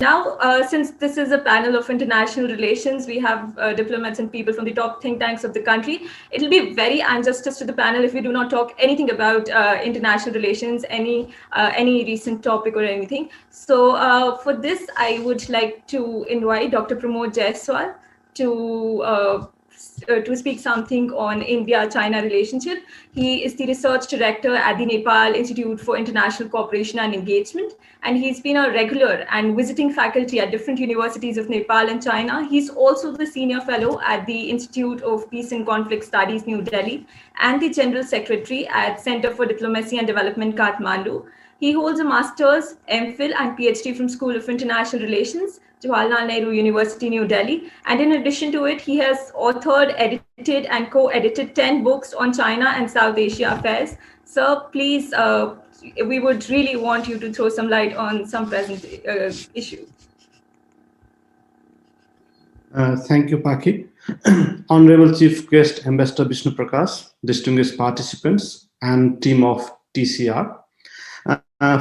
Now, since this is a panel of international relations, we have diplomats and people from the top think tanks of the country. It'll be very injustice to the panel if we do not talk anything about international relations, any recent topic or anything. So for this, I would like to invite Dr. Pramod Jaiswal to speak something on India-China relationship. He is the research director at the Nepal Institute for International Cooperation and Engagement, and he's been a regular and visiting faculty at different universities of Nepal and China. He's also the senior fellow at the Institute of Peace and Conflict Studies, New Delhi, and the general secretary at Center for Diplomacy and Development, Kathmandu. He holds a master's, MPhil, and PhD from School of International Relations, Jawaharlal Nehru University, New Delhi. And in addition to it, he has authored, edited, and co-edited 10 books on China and South Asia affairs. So please, we would really want you to throw some light on some present issues. Thank you, Paki. Honorable Chief Guest Ambassador Vishnu Prakash, distinguished participants, and team of TCR.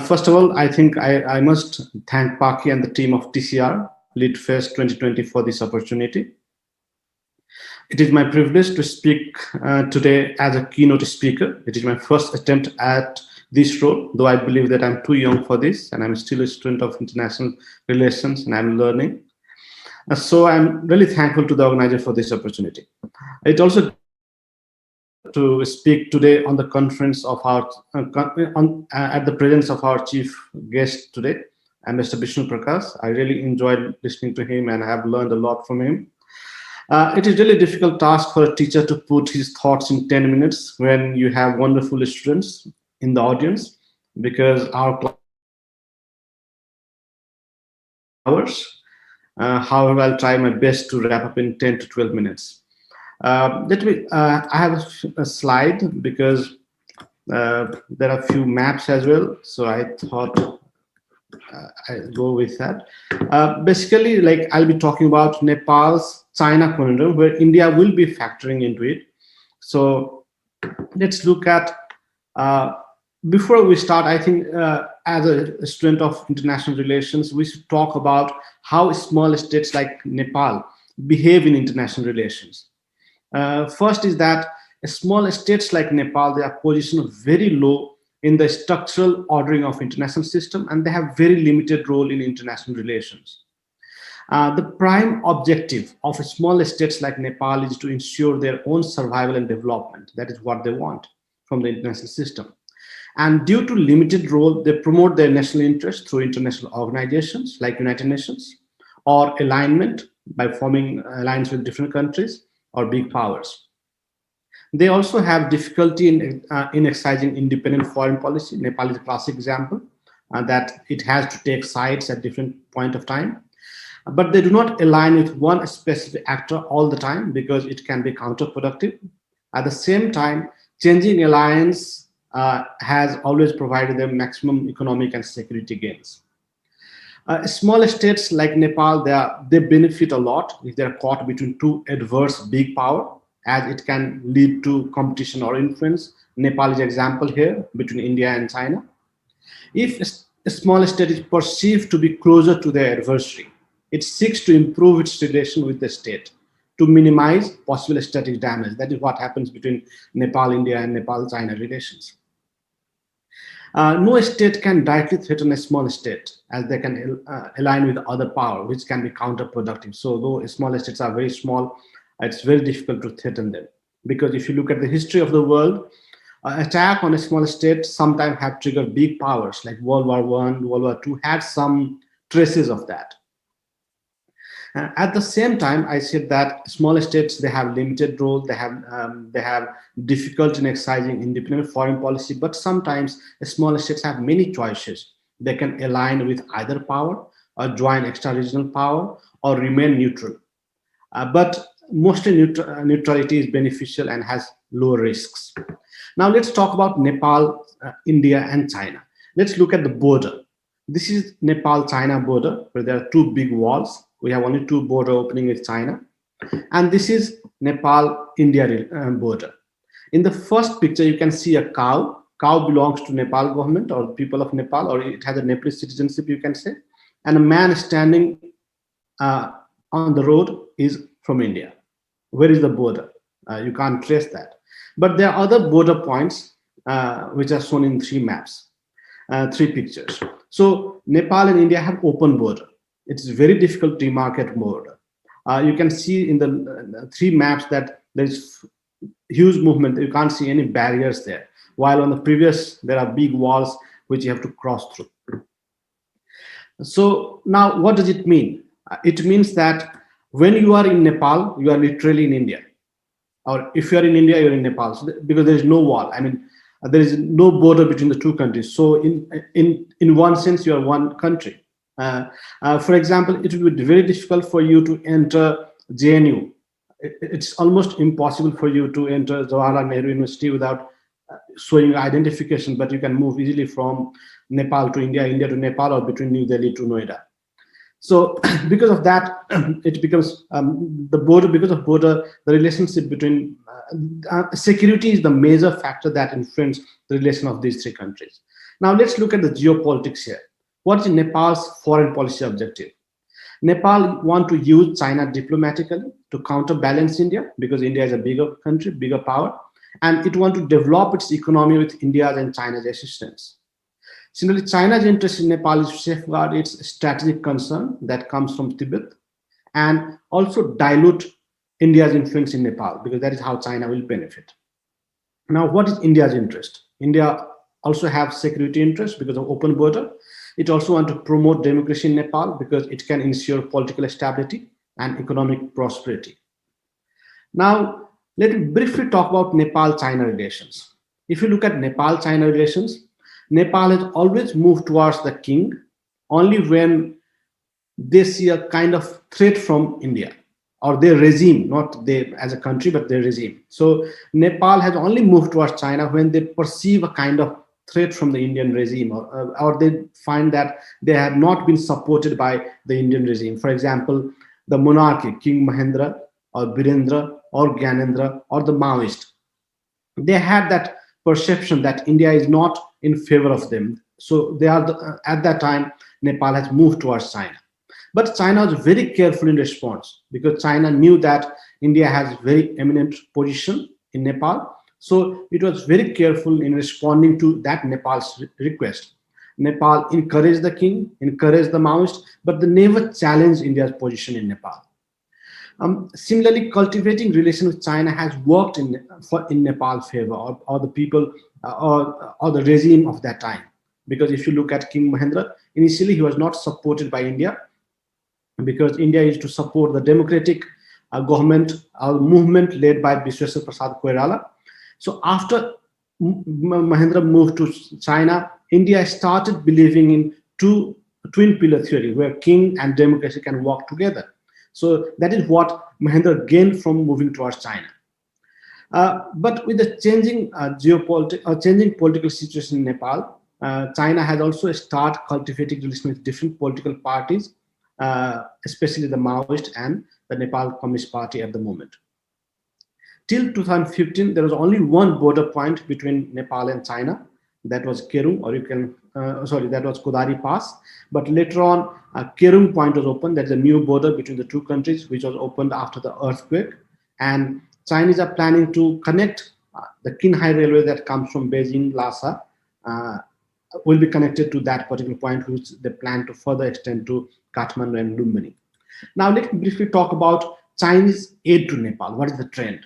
First of all, I think I must thank Paki and the team of TCR Lit Fest 2020 for this opportunity. It is my privilege to speak today as a keynote speaker. It is my first attempt at this role, though I believe that I'm too young for this, and I'm still a student of international relations, and I'm learning. So I'm really thankful to the organizer for this opportunity. It also to speak today on the conference of our at the presence of our chief guest today, Mr. Vishnu Prakash. I really enjoyed listening to him and have learned a lot from him. It is really a difficult task for a teacher to put his thoughts in 10 minutes when you have wonderful students in the audience, because our hours. However, I'll try my best to wrap up in 10 to 12 minutes. I have a slide because there are a few maps as well. So I thought I'll go with that. Basically, like I'll be talking about Nepal's China conundrum, where India will be factoring into it. So let's look at, before we start, I think as a student of international relations, we should talk about how small states like Nepal behave in international relations. First is that small states like Nepal, they are positioned very low in the structural ordering of international system, and they have very limited role in international relations. The prime objective of small states like Nepal is to ensure their own survival and development. That is what they want from the international system. And due to limited role, they promote their national interest through international organizations like United Nations, or alignment by forming alliance with different countries or big powers. They also have difficulty in exercising independent foreign policy. Nepal is a classic example that it has to take sides at different point of time. But they do not align with one specific actor all the time because it can be counterproductive. At the same time, changing alliance has always provided them maximum economic and security gains. Small states like Nepal, they benefit a lot if they're caught between two adverse big power, as it can lead to competition or influence. Nepal is an example here between India and China. If a small state is perceived to be closer to their adversary, it seeks to improve its relation with the state to minimize possible static damage. That is what happens between Nepal, India, and Nepal-China relations. No state can directly threaten a small state, as they can align with other power, which can be counterproductive. So though small states are very small, it's very difficult to threaten them. Because if you look at the history of the world, attack on a small state sometimes have triggered big powers, like World War I, World War II had some traces of that. At the same time, I said that small states, they have limited role, they have difficulty in exercising independent foreign policy, but sometimes small states have many choices. They can align with either power or join extra-regional power or remain neutral. But mostly neutrality is beneficial and has low risks. Now let's talk about Nepal, India, and China. Let's look at the border. This is Nepal-China border, where there are two big walls. We have only two border opening with China. And this is Nepal-India border. In the first picture, you can see a cow. Cow belongs to Nepal government or people of Nepal, or it has a Nepalese citizenship, you can say. and a man standing on the road is from India. Where is the border? You can't trace that. But there are other border points which are shown in three maps, three pictures. So Nepal and India have open border. It's very difficult to demarcate border. You can see in the three maps that there's huge movement. You can't see any barriers there. While on the previous, there are big walls which you have to cross through. So now what does it mean? It means that when you are in Nepal, you are literally in India. Or if you are in India, you're in Nepal. So because there is no wall. I mean, there is no border between the two countries. So in one sense, you are one country. For example, it would be very difficult for you to enter JNU. It's almost impossible for you to enter Jawaharlal Nehru University without showing identification, but you can move easily from Nepal to India, India to Nepal, or between New Delhi to Noida. So because of that, it becomes the border, because of border, the relationship between security is the major factor that influences the relation of these three countries. Now let's look at the geopolitics here. What is Nepal's foreign policy objective? Nepal want to use China diplomatically to counterbalance India, because India is a bigger country, bigger power, and it want to develop its economy with India's and China's assistance. Similarly, China's interest in Nepal is to safeguard its strategic concern that comes from Tibet, and also dilute India's influence in Nepal, because that is how China will benefit. Now, what is India's interest? India also have security interest because of open border. It also wants to promote democracy in Nepal because it can ensure political stability and economic prosperity. Now, let me briefly talk about Nepal-China relations. If you look at Nepal-China relations, Nepal has always moved towards the king only when they see a kind of threat from India or their regime, not they as a country, but their regime. So Nepal has only moved towards China when they perceive a kind of threat from the Indian regime, or they find that they have not been supported by the Indian regime. For example, the monarchy, King Mahendra or Birendra or Gyanendra or the Maoist, they had that perception that India is not in favor of them. So they are at that time, Nepal has moved towards China. But China was very careful in response because China knew that India has very eminent position in Nepal. So it was very careful in responding to that Nepal's request. Nepal encouraged the king, encouraged the Maoist, but they never challenged India's position in Nepal. Similarly, cultivating relations with China has worked in Nepal's favor, or the people, or the regime of that time. Because if you look at King Mahendra, initially he was not supported by India, because India used to support the democratic government movement led by Bisweswar Prasad Koirala. So after Mahendra moved to China, India started believing in twin pillar theory, where king and democracy can work together. So that is what Mahendra gained from moving towards China. But with the changing changing political situation in Nepal, China has also started cultivating relations with different political parties, especially the Maoist and the Nepal Communist Party at the moment. Till 2015, there was only one border point between Nepal and China. That was Kerung, or you can, that was Kodari Pass. But later on, Kerung point was opened. That's a new border between the two countries, which was opened after the earthquake. And Chinese are planning to connect the Qinghai Railway that comes from Beijing, Lhasa, will be connected to that particular point, which they plan to further extend to Kathmandu and Lumbini. Now, let me briefly talk about Chinese aid to Nepal. What is the trend?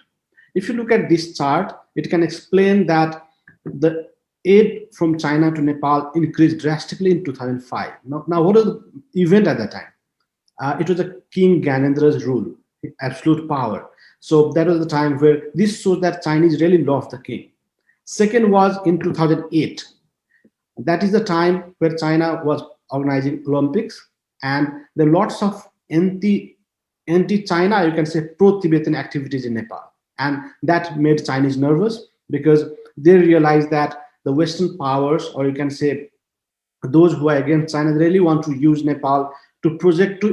If you look at this chart, it can explain that the aid from China to Nepal increased drastically in 2005. Now what was the event at that time? It was a King Gyanendra's rule, absolute power. So that was the time where this shows that Chinese really loved the king. Second was in 2008. That is the time where China was organizing Olympics, and there are lots of anti-China, you can say pro-Tibetan activities in Nepal. And that made Chinese nervous because they realized that the Western powers, or you can say those who are against China, really want to use Nepal to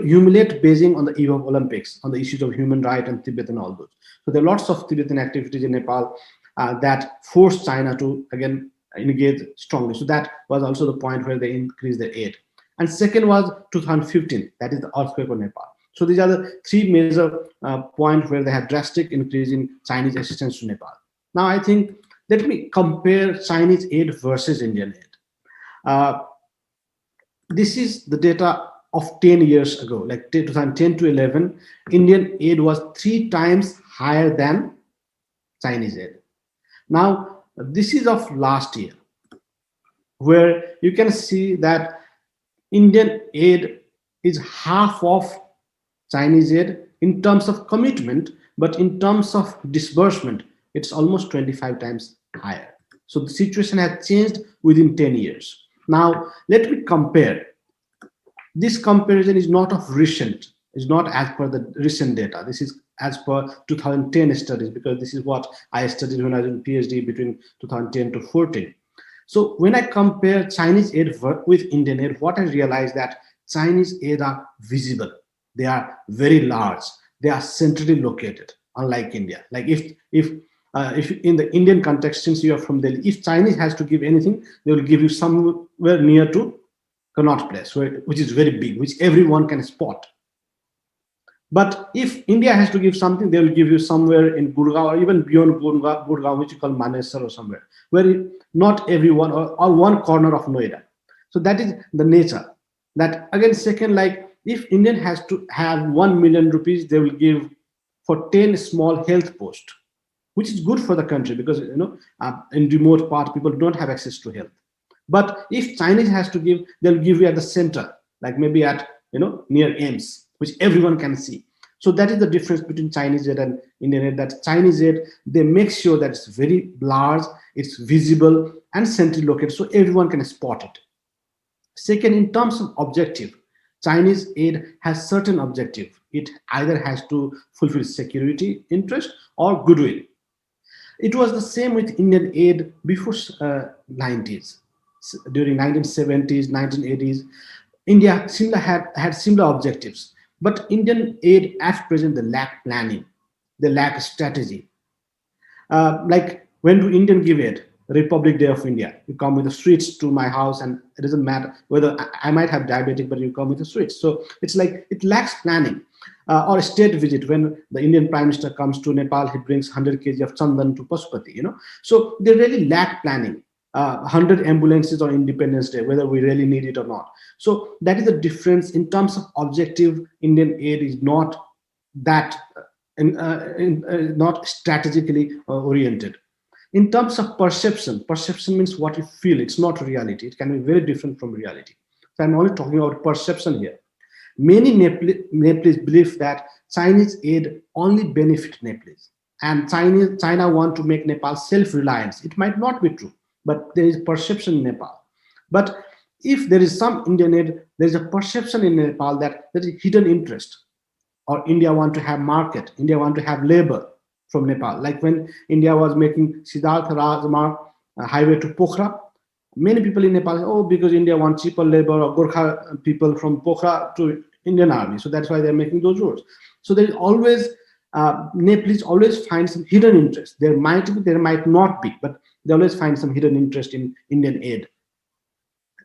humiliate Beijing on the eve of Olympics, on the issues of human rights and Tibet and all those. So there are lots of Tibetan activities in Nepal that forced China to, again, engage strongly. So that was also the point where they increased their aid. And second was 2015, that is the earthquake of Nepal. So these are the three major points where they had drastic increase in Chinese assistance to Nepal. Now I think, let me compare Chinese aid versus Indian aid. This is the data of 10 years ago, like 2010 to 11, Indian aid was 3 times higher than Chinese aid. Now, this is of last year, where you can see that Indian aid is half of Chinese aid in terms of commitment, but in terms of disbursement, it's almost 25 times higher. So the situation has changed within 10 years. Now, let me compare. This comparison is not of recent, is not as per the recent data. This is as per 2010 studies, because this is what I studied when I was in PhD between 2010 to 14. So when I compare Chinese aid with Indian aid, what I realized that Chinese aid are visible. They are very large. They are centrally located, unlike India. Like if in the Indian context, since you are from Delhi, if Chinese has to give anything, they will give you somewhere near to Connaught Place, which is very big, which everyone can spot. But if India has to give something, they will give you somewhere in Gurgaon or even beyond Gurgaon, which you call Manesar or somewhere, where not everyone or one corner of Noida. So that is the nature. That again, second, like if Indian has to have 1 million rupees, they will give for 10 small health posts, which is good for the country because in remote part people don't have access to health. But if Chinese has to give, they'll give you at the center, like maybe at near AIMS, which everyone can see. So that is the difference between Chinese aid and Indian aid. That Chinese aid, they make sure that it's very large, it's visible and centrally located, so everyone can spot it. Second, in terms of objective, Chinese aid has certain objective. It either has to fulfill security interest or goodwill. It was the same with Indian aid before 90s. During 1970s, 1980s, India had similar objectives. But Indian aid at present, they lack planning, they lack strategy. Like when do Indian give aid? Republic Day of India. You come with the sweets to my house, and it doesn't matter whether I might have diabetic, but you come with the sweets. So it's like it lacks planning. Or a state visit, when the Indian Prime Minister comes to Nepal, he brings 100 kg of chandan to Pashupati. So they really lack planning. 100 ambulances on Independence Day, whether we really need it or not. So that is the difference in terms of objective. Indian aid is not that not strategically oriented. In terms of perception means what you feel. It's not reality. It can be very different from reality. So I'm only talking about perception here. Many Nepalese believe that Chinese aid only benefit Nepalese, and China want to make Nepal self-reliant. It might not be true, but there is perception in Nepal. But if there is some Indian aid, there is a perception in Nepal that there is hidden interest, or India want to have market, India want to have labor from Nepal. Like when India was making Siddhartha Rajmarg highway to Pokhara, many people in Nepal say, oh, because India wants cheaper labor, or Gorkha people from Pokhara to Indian army. So that's why they're making those roads. So there is always, Nepalese always find some hidden interest. There might be, there might not be, but they always find some hidden interest in Indian aid.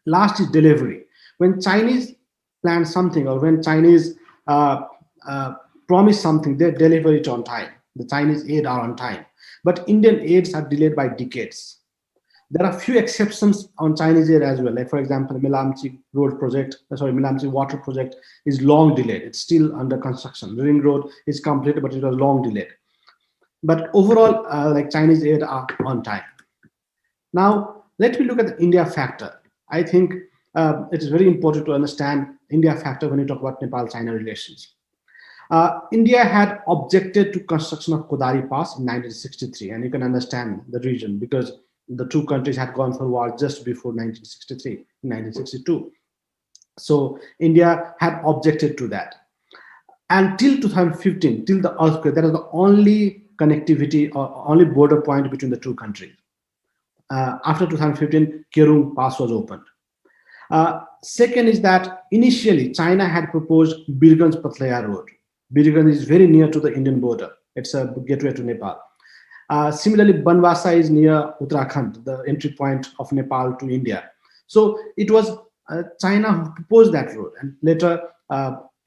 Last is delivery. When Chinese plan something, or when Chinese promise something, they deliver it on time. The Chinese aid are on time. But Indian aids are delayed by decades. There are few exceptions on Chinese aid as well. Like for example, Milamchi water project is long delayed. It's still under construction. The ring road is completed, but it was long delayed. But overall, like Chinese aid are on time. Now, let me look at the India factor. I think it is very important to understand India factor when you talk about Nepal-China relations. India had objected to construction of Kodari Pass in 1963, and you can understand the reason, because the two countries had gone for war just before 1963, in 1962. So India had objected to that. Until 2015, till the earthquake, that was the only connectivity or only border point between the two countries. After 2015, Kerung Pass was opened. Second is that initially China had proposed Birganj-Patlaya Road. Birganj is very near to the Indian border. It's a gateway to Nepal. Similarly, Banwasa is near Uttarakhand, the entry point of Nepal to India. So it was China proposed that road, and later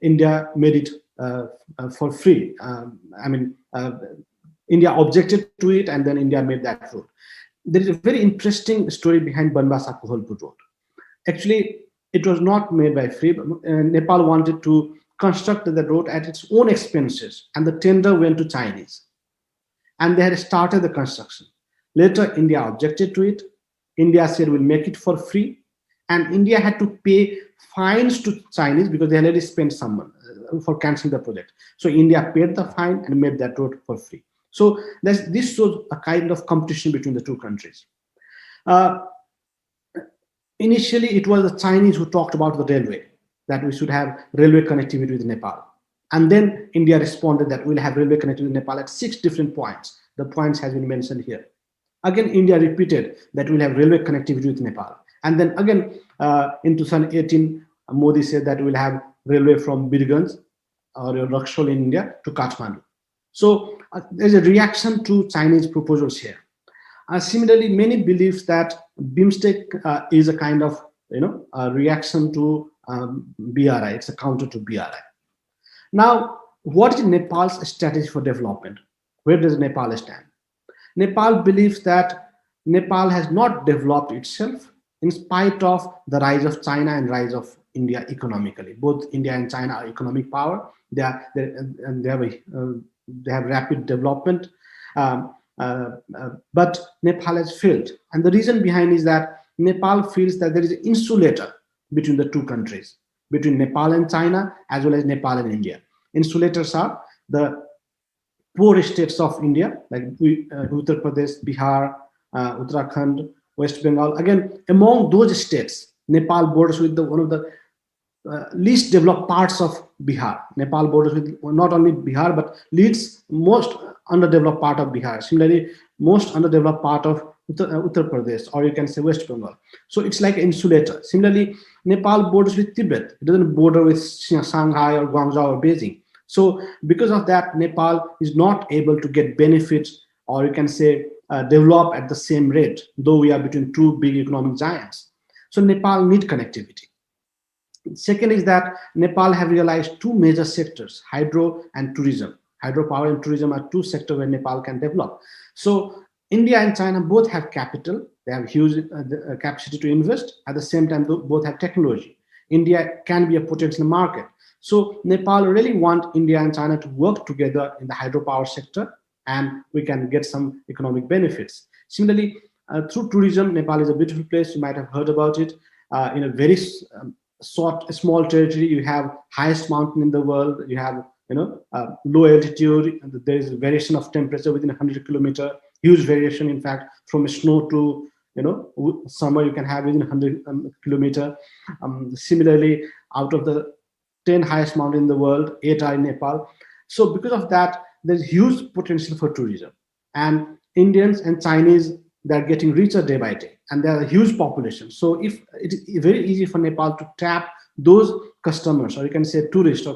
India made it for free. India objected to it, and then India made that road. There is a very interesting story behind Banbasa Kohalpur road. Actually, it was not made by free. But, Nepal wanted to construct the road at its own expenses, and the tender went to Chinese. And they had started the construction. Later, India objected to it. India said, we'll make it for free. And India had to pay fines to Chinese because they already spent some money for canceling the project. So India paid the fine and made that road for free. So this shows a kind of competition between the two countries. Initially, it was the Chinese who talked about the railway, that we should have railway connectivity with Nepal. And then India responded that we'll have railway connectivity with Nepal at 6 different points. The points has been mentioned here. Again, India repeated that we'll have railway connectivity with Nepal. And then again, in 2018, Modi said that we'll have railway from Birganj or Rakshol in India to Kathmandu. So there's a reaction to Chinese proposals here. Similarly, many believe that BIMSTEC is a kind of a reaction to BRI. It's a counter to BRI. Now, what is Nepal's strategy for development? Where does Nepal stand? Nepal believes that Nepal has not developed itself in spite of the rise of China and rise of India economically. Both India and China are economic power. They have rapid development, but Nepal has failed. And the reason behind is that Nepal feels that there is an insulator between the two countries, between Nepal and China, as well as Nepal and India. Insulators are the poor states of India, like Uttar Pradesh, Bihar, Uttarakhand, West Bengal. Again, among those states, Nepal borders with one of the least developed parts of Bihar. Nepal borders with not only Bihar, but leads most underdeveloped part of Bihar. Similarly, most underdeveloped part of Uttar Pradesh, or you can say West Bengal. So it's like an insulator. Similarly, Nepal borders with Tibet. It doesn't border with Shanghai or Guangzhou or Beijing. So because of that, Nepal is not able to get benefits, or you can say develop at the same rate, though we are between two big economic giants. So Nepal needs connectivity. Second is that Nepal have realized two major sectors, hydro and tourism. Hydropower and tourism are two sectors where Nepal can develop. So India and China both have capital. They have huge capacity to invest. At the same time, both have technology. India can be a potential market. So Nepal really want India and China to work together in the hydropower sector, and we can get some economic benefits. Similarly, through tourism, Nepal is a beautiful place. You might have heard about it. In a very small territory, you have highest mountain in the world. You have low altitude. There is a variation of temperature within 100 kilometer. Huge variation, in fact, from snow to summer you can have within 100 kilometer. Similarly, out of the 10 highest mountains in the world, 8 are in Nepal. So because of that, there's huge potential for tourism. And Indians and Chinese, they're getting richer day by day, and there are a huge population. So if it is very easy for Nepal to tap those customers, or you can say tourists,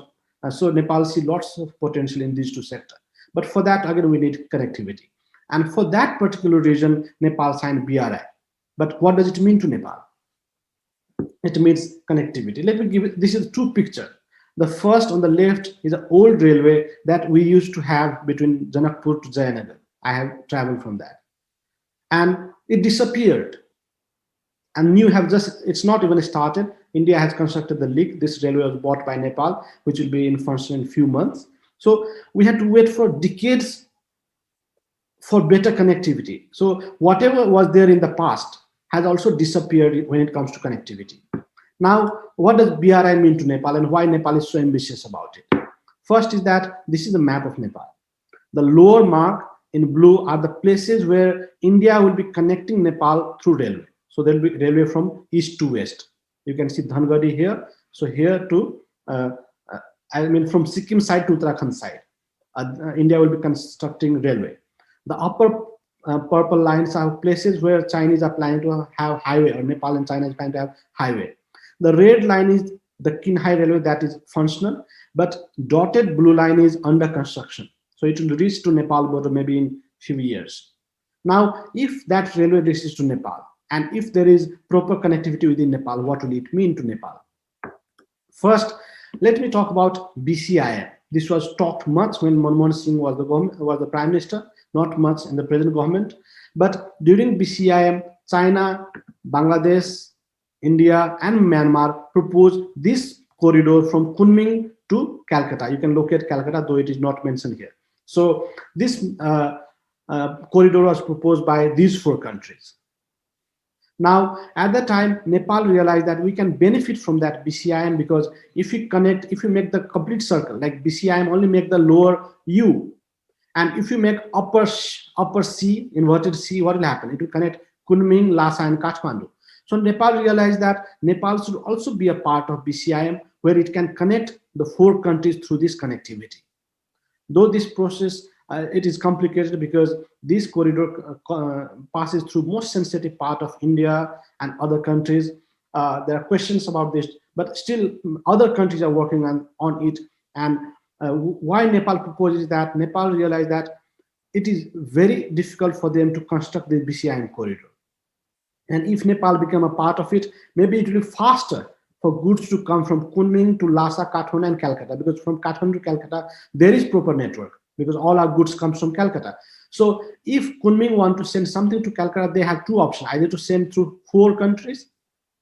so Nepal see lots of potential in these two sectors. But for that, again, we need connectivity. And for that particular region, Nepal signed BRI. But what does it mean to Nepal? It means connectivity. Let me give it, this is two pictures. The first on the left is an old railway that we used to have between Janakpur to Jayanagar. I have traveled from that. And it disappeared. And new have just, it's not even started. India has constructed the link. This railway was bought by Nepal, which will be in function in a few months. So we had to wait for decades for better connectivity. So whatever was there in the past has also disappeared when it comes to connectivity. Now, what does BRI mean to Nepal, and why Nepal is so ambitious about it? First is that this is a map of Nepal. The lower mark in blue are the places where India will be connecting Nepal through railway. So there will be railway from east to west. You can see Dhangadi here. So here to, from Sikkim side to Uttarakhand side, India will be constructing railway. The upper purple lines are places where Chinese are planning to have highway, or Nepal and China is planning to have highway. The red line is the Qinghai railway that is functional, but dotted blue line is under construction. So it will reach to Nepal border maybe in few years. Now, if that railway reaches to Nepal, And if there is proper connectivity within Nepal, what will it mean to Nepal? First, let me talk about BCIM. This was talked much when Manmohan Singh was the prime minister, not much in the present government. But during BCIM, China, Bangladesh, India, and Myanmar proposed this corridor from Kunming to Calcutta. You can locate Calcutta, though it is not mentioned here. So this corridor was proposed by these 4 countries. Now, at that time, Nepal realized that we can benefit from that BCIM, because if we make the complete circle, like BCIM only make the lower U, and if you make upper C, inverted C, what will happen? It will connect Kunming, Lhasa, and Kathmandu. So Nepal realized that Nepal should also be a part of BCIM, where it can connect the 4 countries through this connectivity. Though this process, it is complicated because this corridor passes through most sensitive part of India and other countries. There are questions about this, but still other countries are working on it. And why Nepal proposes that? Nepal realized that it is very difficult for them to construct the BCIM corridor. And if Nepal become a part of it, maybe it will be faster for goods to come from Kunming to Lhasa, Kathmandu, and Calcutta, because from Kathmandu to Calcutta, there is proper network, because all our goods comes from Calcutta. So if Kunming want to send something to Calcutta, they have 2 options, either to send through 4 countries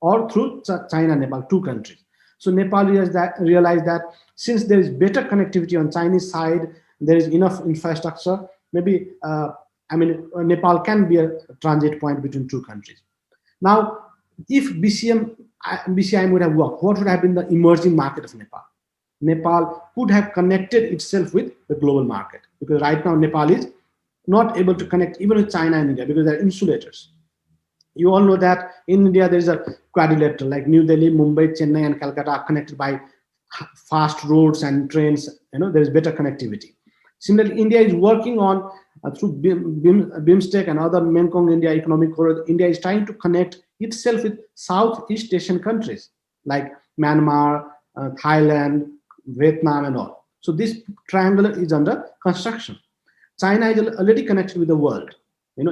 or through China, Nepal, 2 countries. So Nepal realized that since there is better connectivity on Chinese side, there is enough infrastructure, maybe, Nepal can be a transit point between 2 countries. Now, if BCIM would have worked, what would have been the emerging market of Nepal? Nepal could have connected itself with the global market, because right now Nepal is not able to connect even with China and India, because they're insulators. You all know that in India there is a quadrilateral, like New Delhi, Mumbai, Chennai, and Calcutta are connected by fast roads and trains. There is better connectivity. Similarly, India is working on through BIMSTEC and other Mekong India economic corridor. India is trying to connect itself with Southeast Asian countries like Myanmar, Thailand, Vietnam, and all. So this triangle is under construction. China is already connected with the world,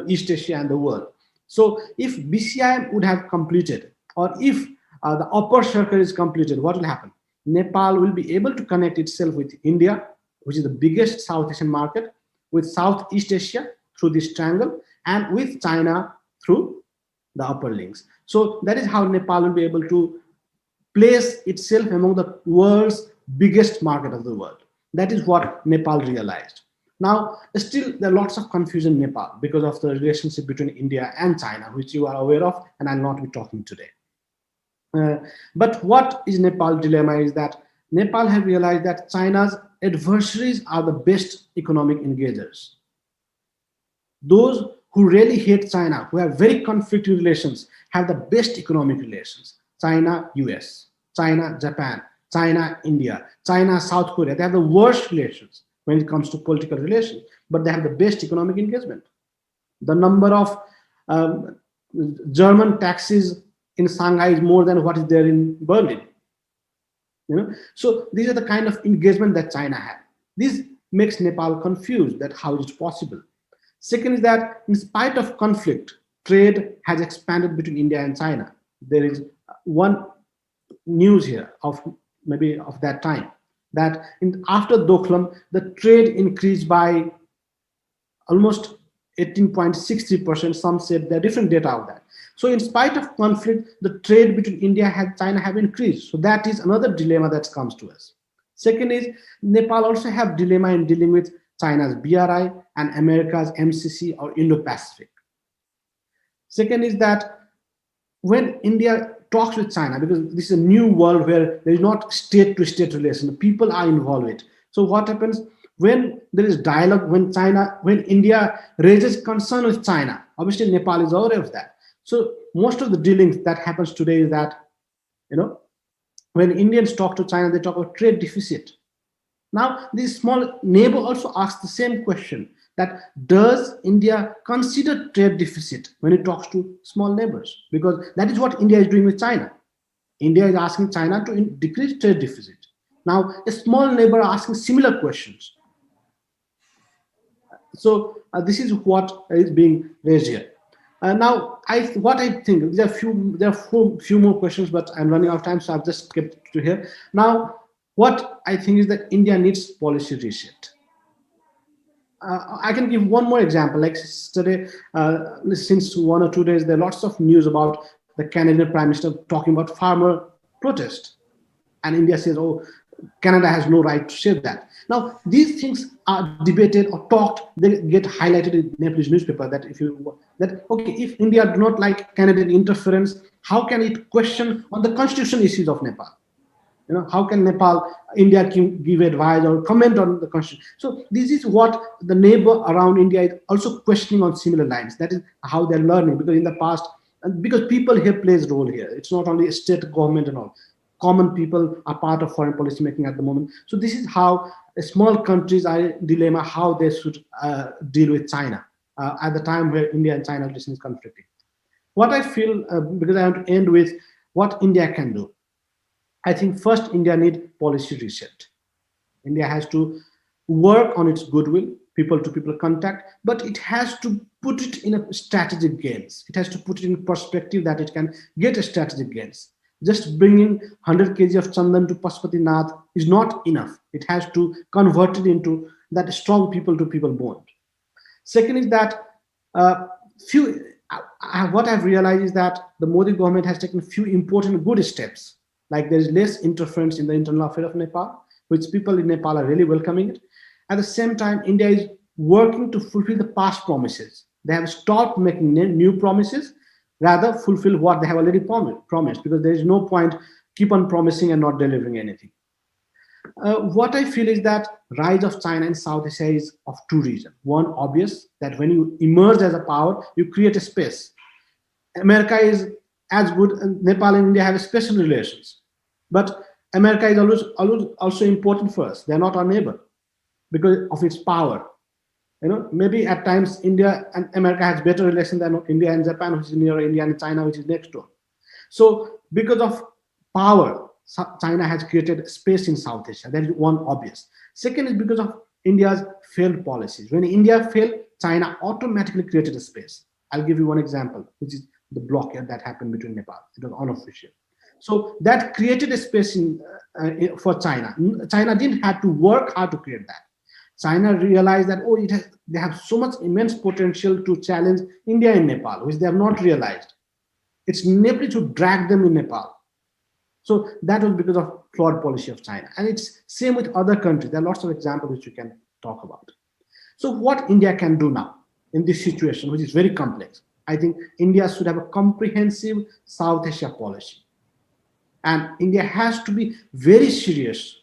East Asia and the world. So if BCIM would have completed, or if the upper circle is completed, what will happen? Nepal will be able to connect itself with India, which is the biggest South Asian market, with Southeast Asia through this triangle, and with China through the upper links. So that is how Nepal will be able to place itself among the world's biggest market of the world. That is what Nepal realized. Now, still there are lots of confusion in Nepal because of the relationship between India and China, which you are aware of, and I'll not be talking today. But what is Nepal's dilemma is that Nepal have realized that China's adversaries are the best economic engagers. Those who really hate China, who have very conflicting relations, have the best economic relations. China, US, China, Japan, China, India, China, South Korea. They have the worst relations when it comes to political relations, but they have the best economic engagement. The number of German taxis in Shanghai is more than what is there in Berlin. So these are the kind of engagement that China had. This makes Nepal confused that how is it possible. Second is that in spite of conflict, trade has expanded between India and China. There is one news here of that time, that after Doklam, the trade increased by almost 18.63%. Some said there are different data of that. So in spite of conflict, the trade between India and China have increased. So that is another dilemma that comes to us. Second is Nepal also have dilemma in dealing with China's BRI and America's MCC or Indo-Pacific. Second is that when India talks with China, because this is a new world where there is not state-to-state relation, people are involved with. So what happens when there is dialogue, when India raises concern with China, obviously Nepal is aware of that. So most of the dealings that happens today is that, when Indians talk to China, they talk about trade deficit. Now, this small neighbor also asks the same question, that does India consider trade deficit when it talks to small neighbors? Because that is what India is doing with China. India is asking China to decrease trade deficit. Now, a small neighbor asking similar questions. So this is what is being raised here. Now, what I think, there are few more questions, but I'm running out of time, so I've just kept it to here. Now, what I think is that India needs policy reset. I can give one more example. Like yesterday, since 1 or 2 days, there are lots of news about the Canadian Prime Minister talking about farmer protest, and India says, "Oh, Canada has no right to say that." Now, these things are debated or talked. They get highlighted in Nepalese newspaper that okay, if India do not like Canadian interference, how can it question on the constitutional issues of Nepal? How can India give advice or comment on the constitution? So this is what the neighbor around India is also questioning on similar lines. That is how they're learning, because in the past, and because people here plays role here. It's not only state government and all. Common people are part of foreign policy making at the moment. So this is how small countries are in dilemma how they should deal with China at the time where India and China relations is conflicting. What I feel, because I want to end with what India can do. I think first India needs policy reset. India has to work on its goodwill, people-to-people contact, but it has to put it in a strategic gains. It has to put it in perspective that it can get a strategic gains. Just bringing 100 kg of chandan to Pashupatinath is not enough. It has to convert it into that strong people-to-people bond. Second is that what I've realized is that the Modi government has taken a few important good steps. Like there is less interference in the internal affairs of Nepal, which people in Nepal are really welcoming it. At the same time, India is working to fulfill the past promises. They have stopped making new promises, rather fulfill what they have already promised, because there is no point keep on promising and not delivering anything. What I feel is that rise of China in South Asia is of two reasons. One, obvious, that when you emerge as a power, you create a space. America is as good, and Nepal and India have special relations. But America is always also important for us. They're not our neighbor because of its power. Maybe at times India and America has better relations than India and Japan, which is near India, and China, which is next door. So because of power, China has created space in South Asia. That is one obvious. Second is because of India's failed policies. When India failed, China automatically created a space. I'll give you one example, which is the blockade that happened between Nepal. It was unofficial. So that created a space for China. China didn't have to work hard to create that. China realized that, they have so much immense potential to challenge India and Nepal, which they have not realized. It's Nepal to drag them in Nepal. So that was because of flawed policy of China. And it's same with other countries. There are lots of examples which we can talk about. So what India can do now in this situation, which is very complex, I think India should have a comprehensive South Asia policy. And India has to be very serious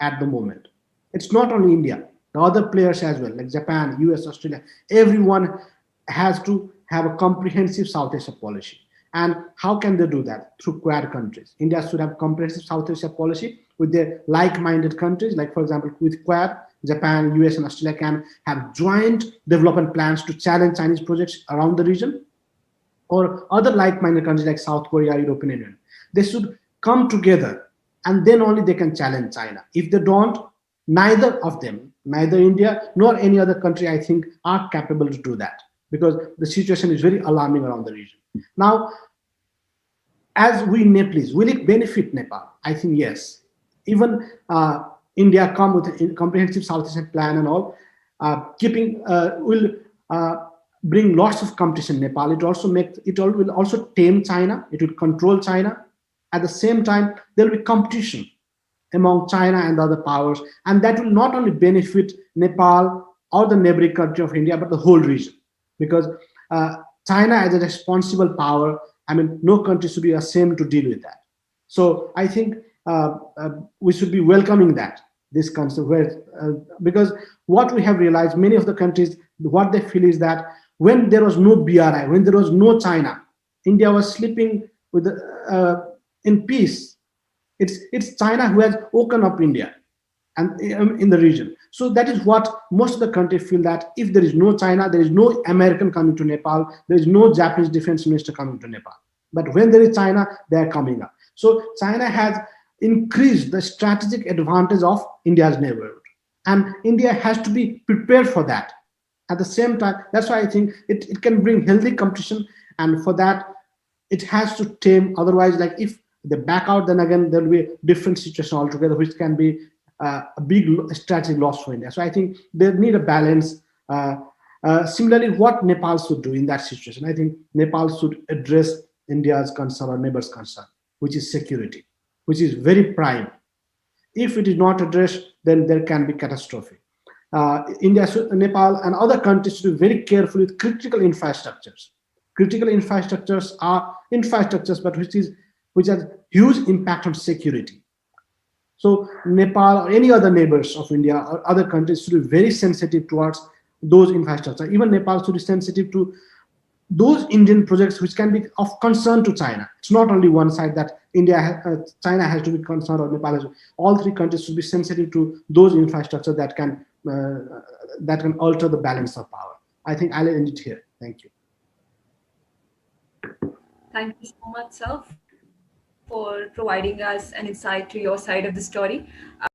at the moment. It's not only India, the other players as well, like Japan, US, Australia, everyone has to have a comprehensive South Asia policy. And how can they do that? Through Quad countries. India should have comprehensive South Asia policy with the like-minded countries, like for example, with Quad, Japan, US, and Australia can have joint development plans to challenge Chinese projects around the region, or other like-minded countries like South Korea, European Union. They should come together, and then only they can challenge China. If they don't, neither of them, neither India nor any other country, I think, are capable to do that, because the situation is very alarming around the region. Now, as we Nepalese, will it benefit Nepal? I think yes. Even India come with a comprehensive South Asian plan and all, will bring lots of competition in Nepal. It will also tame China. It will control China. At the same time, there will be competition among China and the other powers, and that will not only benefit Nepal or the neighboring country of India, but the whole region. Because China as a responsible power, no country should be ashamed to deal with that. So I think we should be welcoming this concept, because what we have realized, many of the countries, what they feel is that when there was no BRI, when there was no China, India was sleeping with in peace. It's China who has woken up India and in the region. So that is what most of the countries feel, that if there is no China, there is no American coming to Nepal, there is no Japanese defense minister coming to Nepal. But when there is China, they are coming up. So China has increased the strategic advantage of India's neighborhood. And India has to be prepared for that. At the same time, that's why I think it can bring healthy competition, and for that it has to tame. Otherwise, like if they back out, then again there will be a different situation altogether, which can be a big strategic loss for India. So I think they need a balance. Similarly, what Nepal should do in that situation, I think Nepal should address India's concern or neighbors' concern, which is security, which is very prime. If it is not addressed, then there can be catastrophe. India, Nepal, and other countries should be very careful with critical infrastructures. Critical infrastructures are infrastructures, but which has huge impact on security. So Nepal or any other neighbors of India or other countries should be very sensitive towards those infrastructure. Even Nepal should be sensitive to those Indian projects which can be of concern to China. It's not only one side that China has to be concerned, or Nepal has. All three countries should be sensitive to those infrastructure that can alter the balance of power. I think I'll end it here. Thank you. Thank you so much, sir, for providing us an insight to your side of the story.